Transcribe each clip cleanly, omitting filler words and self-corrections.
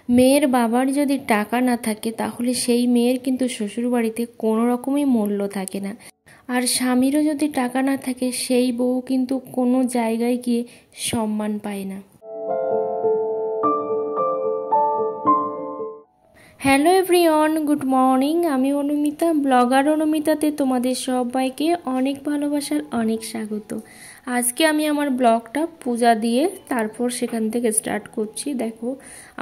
মেয়ের বাবার যদি টাকা না থাকে তাহলে সেই মেয়ের কিন্তু শ্বশুরবাড়িতে কোনো রকমই মূল্য থাকে না। আর স্বামীরও যদি টাকা না থাকে সেই বউ কিন্তু কোনো জায়গায় গিয়ে সম্মান পায় না। Hello everyone, good morning. আমি অনুমিতা, ব্লগার অনুমিতাতে তোমাদের সবাইকে অনেক ভালোবাসার অনেক স্বাগত। আজকে আমি আমার ব্লগটা পূজা দিয়ে তারপর সেখান থেকে স্টার্ট করছি। দেখো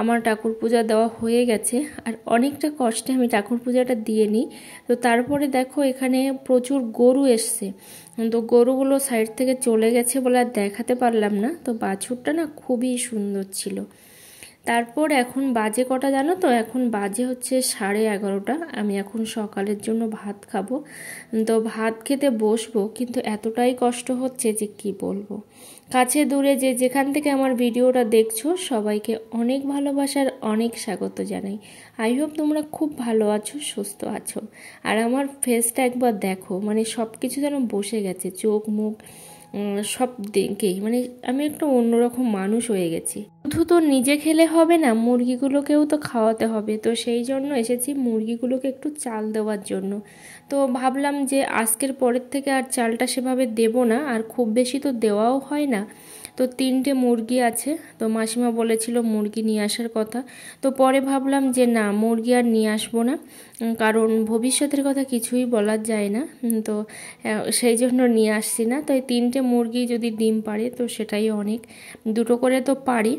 আমার ঠাকুর পূজা দেওয়া হয়ে গেছে, আর অনেকটা কষ্টে আমি ঠাকুর পূজাটা দিয়ে নিই। তো তারপরে দেখো এখানে প্রচুর গরু এসছে, তো গরুগুলো সাইড থেকে চলে গেছে বলে আর দেখাতে পারলাম না। তো বাছুরটা না খুবই সুন্দর ছিল। তারপর এখন বাজে কটা জানো তো? এখন বাজে হচ্ছে 11:30। আমি এখন সকালের জন্য ভাত খাবো। তো ভাত খেতে বসবো, কিন্তু এতটাই কষ্ট হচ্ছে যে কি বলবো। কাছে দূরে যে যেখান থেকে আমার ভিডিওটা দেখছো সবাইকে অনেক ভালোবাসার অনেক স্বাগত জানাই। আই হোপ তোমরা খুব ভালো আছো, সুস্থ আছো। আর আমার ফেসটা একবার দেখো, মানে সব কিছু যেন বসে গেছে, চোখ মুখ সব দিকেই, মানে আমি একটু অন্যরকম মানুষ হয়ে গেছি। শুধু তো নিজে খেলে হবে না, মুরগিগুলোকেও তো খাওয়াতে হবে। তো সেই জন্য এসেছি মুরগিগুলোকে একটু চাল দেওয়ার জন্য। তো ভাবলাম যে আজকের পরের থেকে আর চালটা সেভাবে দেব না, আর খুব বেশি তো দেওয়াও হয় না। তো 3টে মুরগি আছে, তো মাসিমা বলেছিল মুরগি নিয়ে আসার কথা। তো পরে ভাবলাম যে না, মুরগি আর নিয়ে আসবো না, কারণ ভবিষ্যতের কথা কিছুই বলা যায় না। তো সেই জন্য নিয়ে আসছি না। তো এই 3টে মুরগি যদি ডিম পারে তো সেটাই অনেক, 2টো করে তো পারি,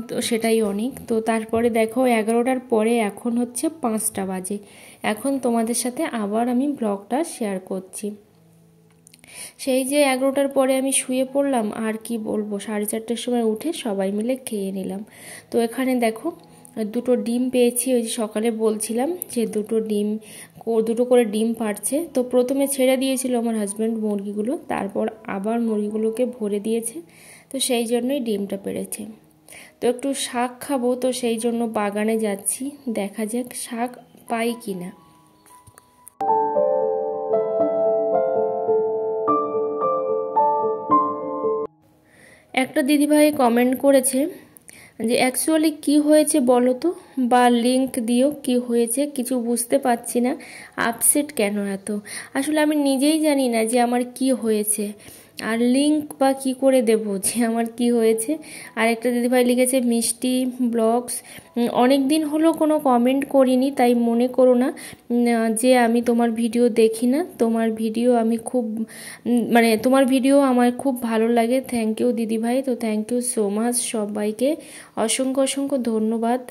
তো সেটাই অনেক। তো তারপরে দেখো 11টার পরে এখন হচ্ছে 5টা বাজে। এখন তোমাদের সাথে আবার আমি ব্লগটা শেয়ার করছি। সেই যে 11টার পরে আমি শুয়ে পড়লাম, আর কি বলবো, 4:30টার সময় উঠে সবাই মিলে খেয়ে নিলাম। তো এখানে দেখো 2টো ডিম পেয়েছি। ওই যে সকালে বলছিলাম যে 2টো করে ডিম পাড়ছে। তো প্রথমে ছেড়ে দিয়েছিল আমার হাজব্যান্ড মুরগিগুলো, তারপর আবার মুরগিগুলোকে ভরে দিয়েছে। তো সেই জন্যই ডিমটা পেড়েছে। তো একটু শাক খাবো, তো সেই জন্য বাগানে যাচ্ছি, দেখা যাক শাক পাই কি না। একটা দিদিভাই কমেন্ট করেছে যে অ্যাকচুয়ালি কি হয়েছে বলো তো, বা লিংক দিও কি হয়েছে, কিছু বুঝতে পারছি না, আপসেট কেন এত। আসলে আমি নিজেই জানি না যে আমার কি হয়েছে, আর লিংক বা কি করে দেব যে আমার কি হয়েছে। আর একটা দিদিভাই লিখেছে মিষ্টি ব্লগস, অনেক দিন হলো কোনো কমেন্ট করিনি, তাই মনে করো না যে আমি তোমার ভিডিও দেখি না। তোমার ভিডিও আমি খুব মানে তোমার ভিডিও আমার খুব ভালো লাগে। থ্যাংক ইউ দিদিভাই। তো থ্যাংক ইউ সো মাচ সবাইকে, অসংখ্য অসংখ্য ধন্যবাদ।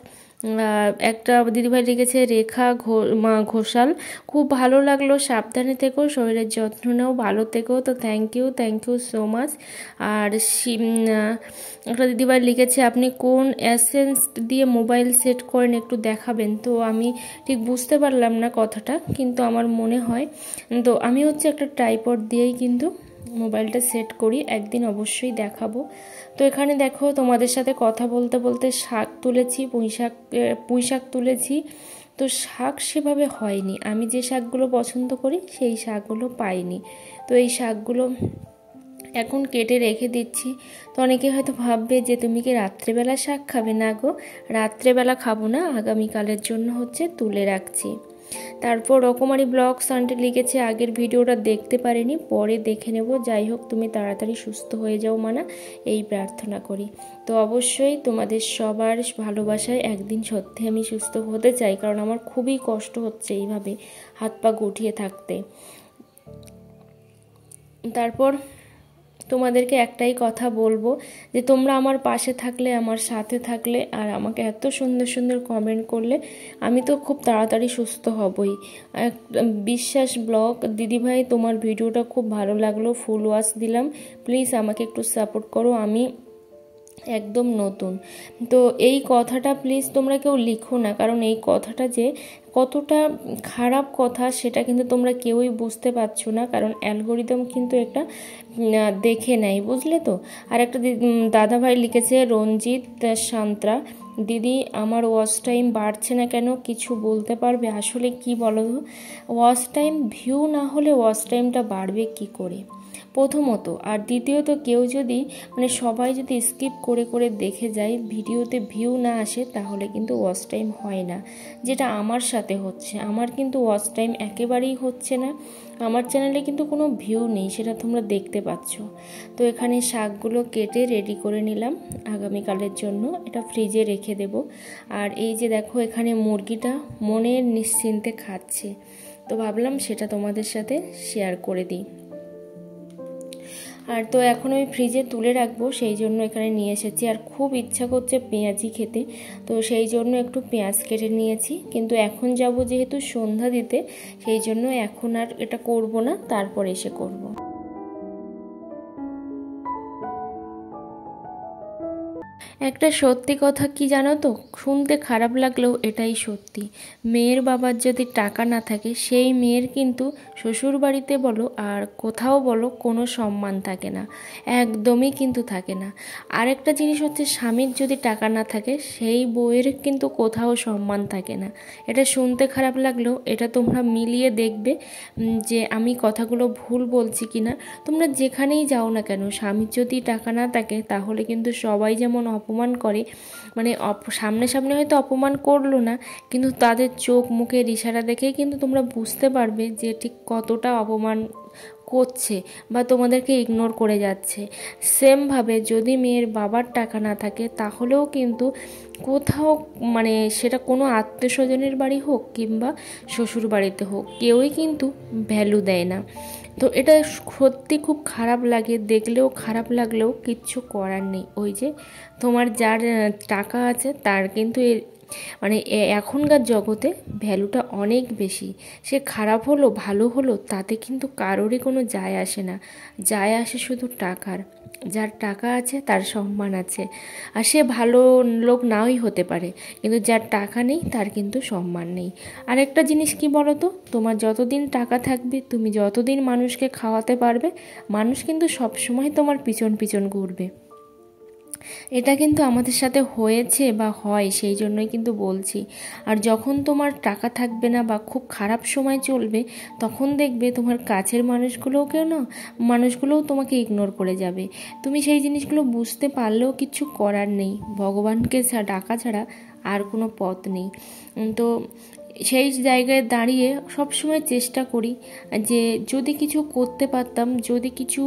একটা দিদিভাই লিখেছে রেখা ঘোষাল, খুব ভালো লাগলো, সাবধানে থেকো, শরীরের যত্ন নাও, ভালো থেকো। তো থ্যাংক ইউ সো মাচ। আর একটা দিদিভাই লিখেছে আপনি কোন এসেন্স দিয়ে মোবাইল সেট করেন একটু দেখাবেন। তো আমি ঠিক বুঝতে পারলাম না কথাটা, কিন্তু আমার মনে হয়, তো আমি হচ্ছে একটা ট্রাইপড দিয়েই কিন্তু মোবাইলটা সেট করি, একদিন অবশ্যই দেখাবো। তো এখানে দেখো তোমাদের সাথে কথা বলতে বলতে শাক তুলেছি, পুঁই শাক তুলেছি। তো শাক সেভাবে হয়নি, আমি যে শাকগুলো পছন্দ করি সেই শাকগুলো পাইনি। তো এই শাকগুলো এখন কেটে রেখে দিচ্ছি। তো অনেকে হয়তো ভাববে যে তুমি কি রাত্রেবেলা শাক খাবে? না গো, রাত্রেবেলা খাবো না, আগামীকালের জন্য হচ্ছে তুলে রাখছি। তারপর রকমারি ব্লগস আন্টি লিখেছে আগের ভিডিওটা দেখতে পারিনি, পরে দেখে নেব। যাই হোক তুমি তাড়াতাড়ি সুস্থ হয়ে যাও মানা, এই প্রার্থনা করি। তো অবশ্যই তোমাদের সবার ভালোবাসায় একদিন সত্যি আমি সুস্থ হতে চাই, কারণ আমার খুবই কষ্ট হচ্ছে এইভাবে হাত পা গুটিয়ে থাকতে। তারপর তোমাদেরকে একটাই কথা বলবো যে তোমরা আমার পাশে থাকলে, আমার সাথে থাকলে, আর আমাকে এত সুন্দর সুন্দর কমেন্ট করলে আমি তো খুব তাড়াতাড়ি সুস্থ হবই। বিশ্বাস ব্লগ দিদিভাই, তোমার ভিডিওটা খুব ভালো লাগলো, ফুল ওয়াচ দিলাম, প্লিজ আমাকে একটু সাপোর্ট করো, আমি একদম নতুন। তো এই কথাটা প্লিজ তোমরা কেউ লিখো না, কারণ এই কথাটা যে কতটা খারাপ কথা সেটা কিন্তু তোমরা কেউই বুঝতে পারছো না, কারণ অ্যালগোরিদম কিন্তু একটা দেখে নেয়, বুঝলে তো। আর একটা দাদাভাই লিখেছে রঞ্জিত সান্ত্রা, দিদি আমার ওয়াচ টাইম বাড়ছে না কেন, কিছু বলতে পারবে? আসলে কি বলো তো, ওয়াচ টাইম ভিউ না হলে ওয়াচ টাইমটা বাড়বে কি করে? প্রথমত। আর দ্বিতীয়ত, কেউ যদি মানে সবাই যদি স্কিপ করে করে দেখে যায়, ভিডিওতে ভিউ না আসে, তাহলে কিন্তু ওয়াচ টাইম হয় না, যেটা আমার সাথে হচ্ছে। আমার কিন্তু ওয়াচ টাইম একেবারেই হচ্ছে না, আমার চ্যানেলে কিন্তু কোনো ভিউ নেই, সেটা তোমরা দেখতে পাচ্ছ। তো এখানে শাকগুলো কেটে রেডি করে নিলাম আগামীকালের জন্য, এটা ফ্রিজে রেখে দেব। আর এই যে দেখো, এখানে মুরগিটা মনের নিশ্চিন্তে খাচ্ছে, তো ভাবলাম সেটা তোমাদের সাথে শেয়ার করে দিই। আর তো এখন আমি ফ্রিজে তুলে রাখবো, সেই জন্য এখানে নিয়ে এসেছি। আর খুব ইচ্ছা করছে পেঁয়াজি খেতে, তো সেই জন্য একটু পেঁয়াজ কেটে নিয়েছি। কিন্তু এখন যাব যেহেতু সন্ধ্যা দিতে, সেই জন্য এখন আর এটা করব না, তারপর এসে করব। একটা সত্যি কথা কি জানো তো, শুনতে খারাপ লাগলেও এটাই সত্যি। মেয়ের বাবার যদি টাকা না থাকে, সেই মেয়ের কিন্তু শ্বশুর বাড়িতে বলো আর কোথাও বলো কোনো সম্মান থাকে না, একদমই কিন্তু থাকে না। আরেকটা জিনিস হচ্ছে, স্বামীর যদি টাকা না থাকে, সেই বউয়ের কিন্তু কোথাও সম্মান থাকে না। এটা শুনতে খারাপ লাগলেও এটা তোমরা মিলিয়ে দেখবে যে আমি কথাগুলো ভুল বলছি কি না। তোমরা যেখানেই যাও না কেন, স্বামীর যদি টাকা না থাকে, তাহলে কিন্তু সবাই যেমন অপমান করে, মানে সামনে সামনে হয়তো অপমান করলো না, কিন্তু তাদের চোখ মুখের ইশারা দেখেই কিন্তু তোমরা বুঝতে পারবে যে ঠিক কতটা অপমান করছে বা তোমাদেরকে ইগনোর করে যাচ্ছে। সেমভাবে যদি মেয়ের বাবার টাকা না থাকে, তাহলেও কিন্তু কোথাও মানে সেটা কোনো আত্মীয় স্বজনের বাড়ি হোক কিংবা শ্বশুর বাড়িতে হোক, কেউই কিন্তু ভ্যালু দেয় না। তো এটা সত্যি খুব খারাপ লাগে, দেখলেও খারাপ লাগলেও কিচ্ছু করার নেই। ওই যে তোমার যার টাকা আছে, তার কিন্তু মানে এখনকার জগতে ভ্যালুটা অনেক বেশি। সে খারাপ হলো ভালো হলো তাতে কিন্তু কারোরই কোনো যায় আসে না, যায় আসে শুধু টাকার। যার টাকা আছে তার সম্মান আছে, আর সে ভালো লোক নাওই হতে পারে, কিন্তু যার টাকা নেই তার কিন্তু সম্মান নেই। আর একটা জিনিস কি বলো তো, তোমার যতদিন টাকা থাকবে, তুমি যতদিন মানুষকে খাওয়াতে পারবে, মানুষ কিন্তু সবসময় তোমার পিছন পিছন ঘুরবে। এটা কিন্তু আমাদের সাথে হয়েছে বা হয়, সেই জন্যই কিন্তু বলছি। আর যখন তোমার টাকা থাকবে না বা খুব খারাপ সময় চলবে, তখন দেখবে তোমার কাছের মানুষগুলোও তোমাকে ইগনোর করে যাবে। তুমি সেই জিনিসগুলো বুঝতে পারলেও কিছু করার নেই, ভগবানকে ডাকা ছাড়া আর কোনো পথ নেই। তো সেই জায়গায় দাঁড়িয়ে সবসময় চেষ্টা করি যে যদি কিছু করতে পারতাম, যদি কিছু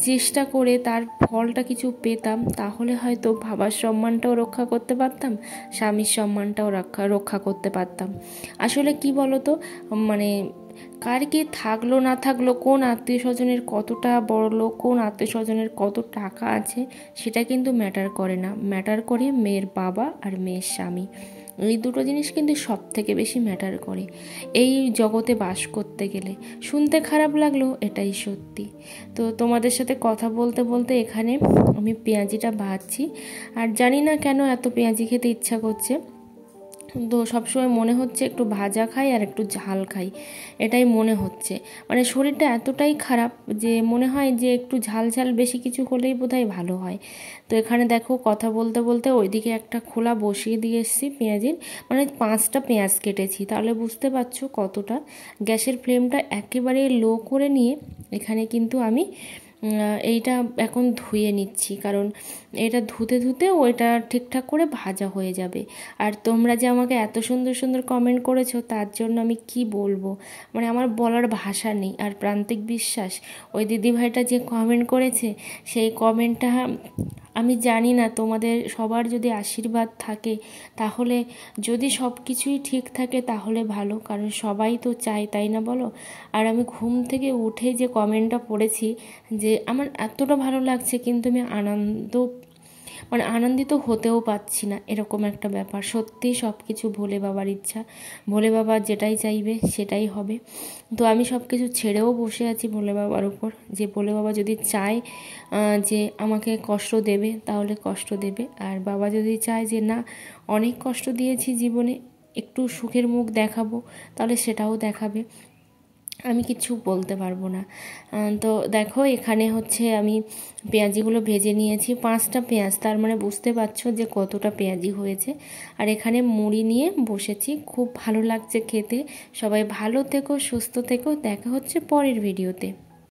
চেষ্টা করে তার ফলটা কিছু পেতাম, তাহলে হয়তো বাবার সম্মানটাও রক্ষা করতে পারতাম, স্বামীর সম্মানটাও রক্ষা করতে পারতাম। আসলে কি বলতো, মানে কার কি থাকলো না থাকলো, কোন আত্মীয় স্বজনের কতটা বড় লোক, কোন আত্মীয় স্বজনের কত টাকা আছে, সেটা কিন্তু ম্যাটার করে না। ম্যাটার করে মেয়ের বাবা আর মেয়ের স্বামী, এই দুটো জিনিস কিন্তু সব থেকে বেশি ম্যাটার করে এই জগতে বাস করতে গেলে। শুনতে খারাপ লাগলেও এটাই সত্যি। তো তোমাদের সাথে কথা বলতে বলতে এখানে আমি পেঁয়াজিটা ভাজছি। আর জানি না কেন এত পেঁয়াজি খেতে ইচ্ছা করছে, তো সবসময় মনে হচ্ছে একটু ভাজা খাই আর একটু ঝাল খাই, এটাই মনে হচ্ছে। মানে শরীরটা এতটাই খারাপ যে মনে হয় যে একটু ঝাল ঝাল বেশি কিছু হলেই বোধহয় ভালো হয়। তো এখানে দেখো কথা বলতে বলতে ওইদিকে একটা খোলা বসিয়ে দিয়ে এসেছি পেঁয়াজির, মানে 5টা পেঁয়াজ কেটেছি, তাহলে বুঝতে পারছো কতটা। গ্যাসের ফ্লেমটা একেবারে লো করে নিয়ে এখানে কিন্তু আমি এইটা এখন ধুয়ে নিচ্ছি, কারণ এটা ধুতে ধুতে ওইটা ঠিকঠাক করে ভাজা হয়ে যাবে। আর তোমরা যে আমাকে এত সুন্দর সুন্দর কমেন্ট করেছো, তার জন্য আমি কি বলবো, মানে আমার বলার ভাষা নেই। আর প্রান্তিক বিশ্বাস, ওই দিদিভাইটা যে কমেন্ট করেছে, সেই কমেন্টটা আমি জানি না, তোমাদের সবার যদি আশীর্বাদ থাকে, তাহলে যদি সব কিছুই ঠিক থাকে তাহলে ভালো, কারণ সবাই তো চায়, তাই না বলো। আর আমি ঘুম থেকে উঠে যে কমেন্টটা পড়েছি, যে আমার এতটা ভালো লাগছে, কিন্তু আমি আনন্দিত হতেও পাচ্ছি না, এরকম একটা ব্যাপার। সত্যি সব কিছু ভোলে বাবার ইচ্ছা, ভোলে বাবা যেটাই চাইবে সেটাই হবে। তো আমি সব কিছু ছেড়েও বসে আছি ভোলে বাবার উপর, যে ভোলে বাবা যদি চায় যে আমাকে কষ্ট দেবে, তাহলে কষ্ট দেবে। আর বাবা যদি চায় যে না, অনেক কষ্ট দিয়েছি জীবনে, একটু সুখের মুখ দেখাবো, তাহলে সেটাও দেখাবে। আমি কিছু বলতে পারবো না। তো দেখো এখানে হচ্ছে আমি পেঁয়াজিগুলো ভেজে নিয়েছি, 5টা পেঁয়াজ, তার মানে বুঝতে পারছো যে কতটা পেঁয়াজি হয়েছে। আর এখানে মুড়ি নিয়ে বসেছি, খুব ভালো লাগছে খেতে। সবাই ভালো থেকো, সুস্থ থেকো, দেখা হচ্ছে পরের ভিডিওতে।